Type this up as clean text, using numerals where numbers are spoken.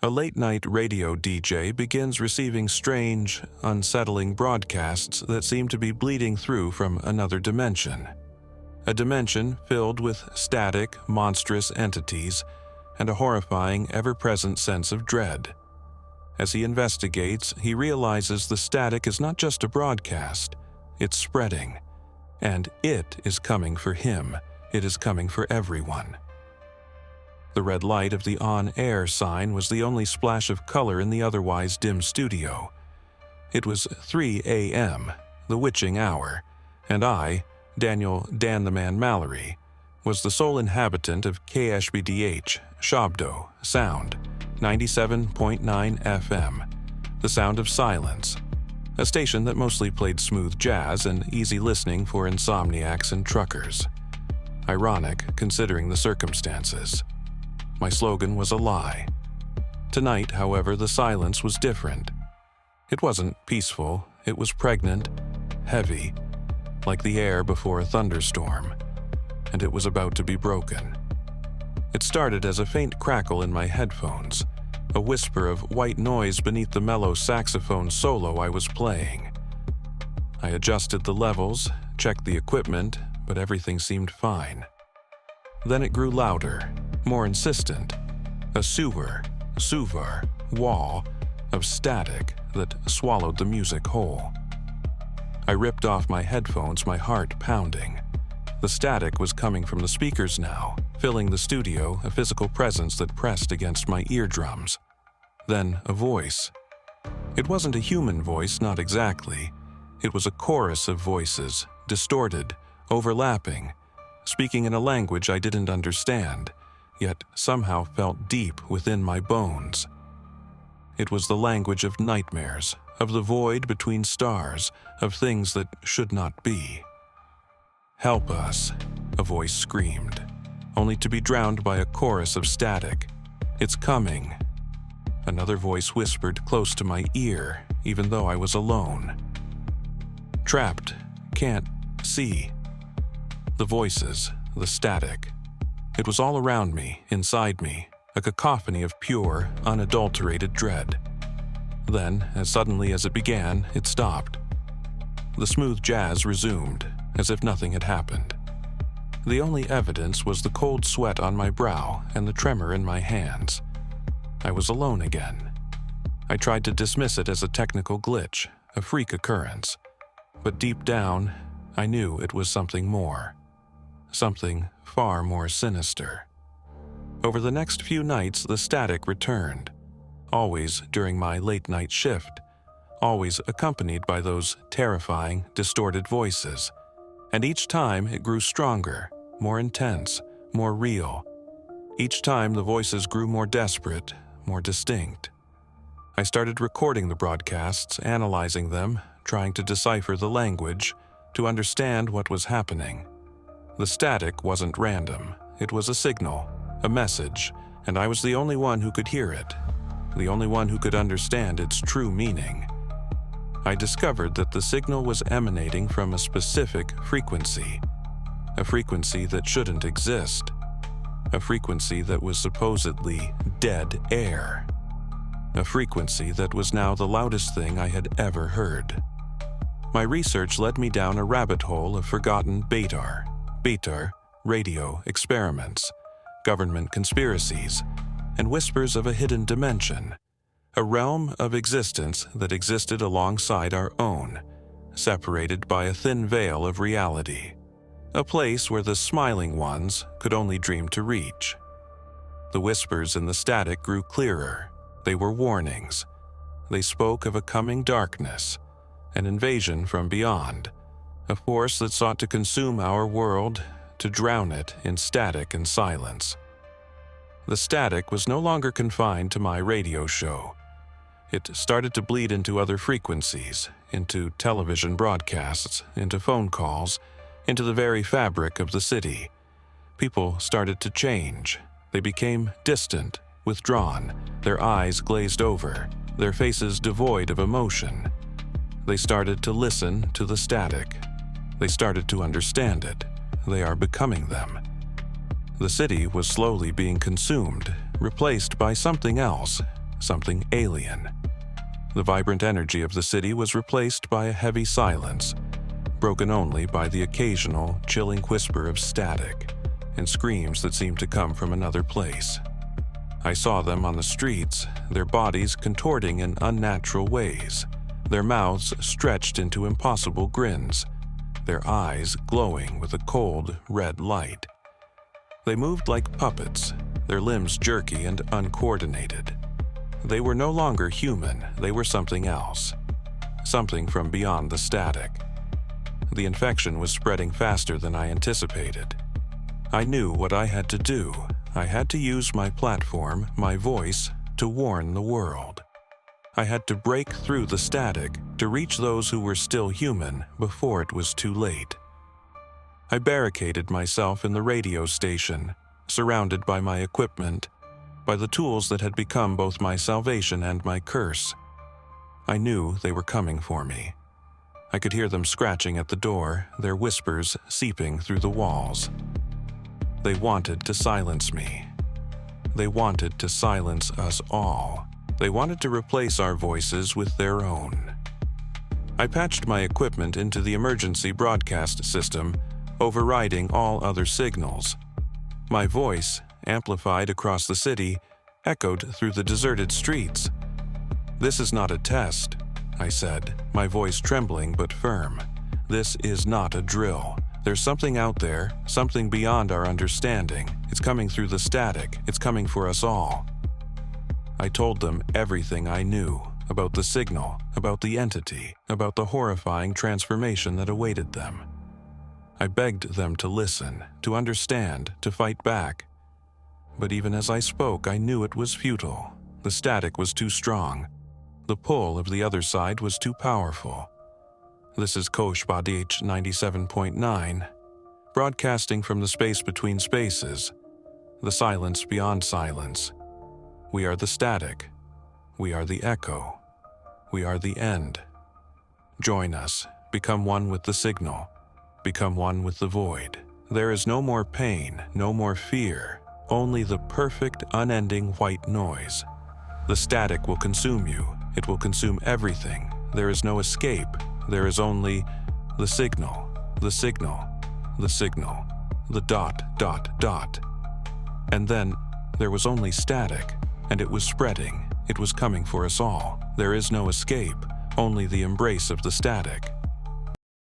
A late-night radio DJ begins receiving strange, unsettling broadcasts that seem to be bleeding through from another dimension. A dimension filled with static, monstrous entities and a horrifying, ever-present sense of dread. As he investigates, he realizes the static is not just a broadcast, it's spreading. And it is coming for him. It is coming for everyone. The red light of the on-air sign was the only splash of color in the otherwise dim studio. It was 3 a.m., the witching hour, and I, Daniel Dan the Man Mallory, was the sole inhabitant of KSBDH, Shabdo, Sound, 97.9 FM, the sound of silence, a station that mostly played smooth jazz and easy listening for insomniacs and truckers. Ironic, considering the circumstances. My slogan was a lie. Tonight, however, the silence was different. It wasn't peaceful, it was pregnant, heavy, like the air before a thunderstorm, and it was about to be broken. It started as a faint crackle in my headphones, a whisper of white noise beneath the mellow saxophone solo I was playing. I adjusted the levels, checked the equipment, but everything seemed fine. Then it grew louder, more insistent, a suvar wall of static that swallowed the music whole. I ripped off my headphones, my heart pounding. The static was coming from the speakers now, filling the studio, a physical presence that pressed against my eardrums. Then a voice. It wasn't a human voice, not exactly. It was a chorus of voices, distorted, overlapping, speaking in a language I didn't understand, yet somehow felt deep within my bones. It was the language of nightmares, of the void between stars, of things that should not be. "Help us," a voice screamed, only to be drowned by a chorus of static. "It's coming." Another voice whispered close to my ear, even though I was alone. "Trapped, can't see." The voices, the static. It was all around me, inside me, a cacophony of pure, unadulterated dread. Then, as suddenly as it began, it stopped. The smooth jazz resumed, as if nothing had happened. The only evidence was the cold sweat on my brow and the tremor in my hands. I was alone again. I tried to dismiss it as a technical glitch, a freak occurrence. But deep down, I knew it was something more. Something far more sinister. Over the next few nights, the static returned, always during my late-night shift, always accompanied by those terrifying, distorted voices. And each time it grew stronger, more intense, more real. Each time the voices grew more desperate, more distinct. I started recording the broadcasts, analyzing them, trying to decipher the language, to understand what was happening. The static wasn't random. It was a signal, a message, and I was the only one who could hear it, the only one who could understand its true meaning. I discovered that the signal was emanating from a specific frequency, a frequency that shouldn't exist, a frequency that was supposedly dead air, a frequency that was now the loudest thing I had ever heard. My research led me down a rabbit hole of forgotten Beitar radio experiments, government conspiracies, and whispers of a hidden dimension, a realm of existence that existed alongside our own, separated by a thin veil of reality, a place where the smiling ones could only dream to reach. The whispers in the static grew clearer. They were warnings. They spoke of a coming darkness, an invasion from beyond, a force that sought to consume our world, to drown it in static and silence. The static was no longer confined to my radio show. It started to bleed into other frequencies, into television broadcasts, into phone calls, into the very fabric of the city. People started to change. They became distant, withdrawn, their eyes glazed over, their faces devoid of emotion. They started to listen to the static. They started to understand it. They are becoming them. The city was slowly being consumed, replaced by something else, something alien. The vibrant energy of the city was replaced by a heavy silence, broken only by the occasional chilling whisper of static and screams that seemed to come from another place. I saw them on the streets, their bodies contorting in unnatural ways, their mouths stretched into impossible grins, their eyes glowing with a cold, red light. They moved like puppets, their limbs jerky and uncoordinated. They were no longer human, they were something else, something from beyond the static. The infection was spreading faster than I anticipated. I knew what I had to do. I had to use my platform, my voice, to warn the world. I had to break through the static to reach those who were still human before it was too late. I barricaded myself in the radio station, surrounded by my equipment, by the tools that had become both my salvation and my curse. I knew they were coming for me. I could hear them scratching at the door, their whispers seeping through the walls. They wanted to silence me. They wanted to silence us all. They wanted to replace our voices with their own. I patched my equipment into the emergency broadcast system, overriding all other signals. My voice, amplified across the city, echoed through the deserted streets. "This is not a test," I said, my voice trembling but firm. "This is not a drill. There's something out there, something beyond our understanding. It's coming through the static. It's coming for us all." I told them everything I knew about the signal, about the entity, about the horrifying transformation that awaited them. I begged them to listen, to understand, to fight back. But even as I spoke, I knew it was futile. The static was too strong. The pull of the other side was too powerful. This is Koshbadich 97.9, broadcasting from the space between spaces, the silence beyond silence. We are the static. We are the echo. We are the end. Join us. Become one with the signal. Become one with the void. There is no more pain, no more fear, only the perfect, unending white noise. The static will consume you. It will consume everything. There is no escape. There is only the signal, the signal, the signal, the dot, dot, dot. And then there was only static, and it was spreading. It was coming for us all. There is no escape, only the embrace of the static.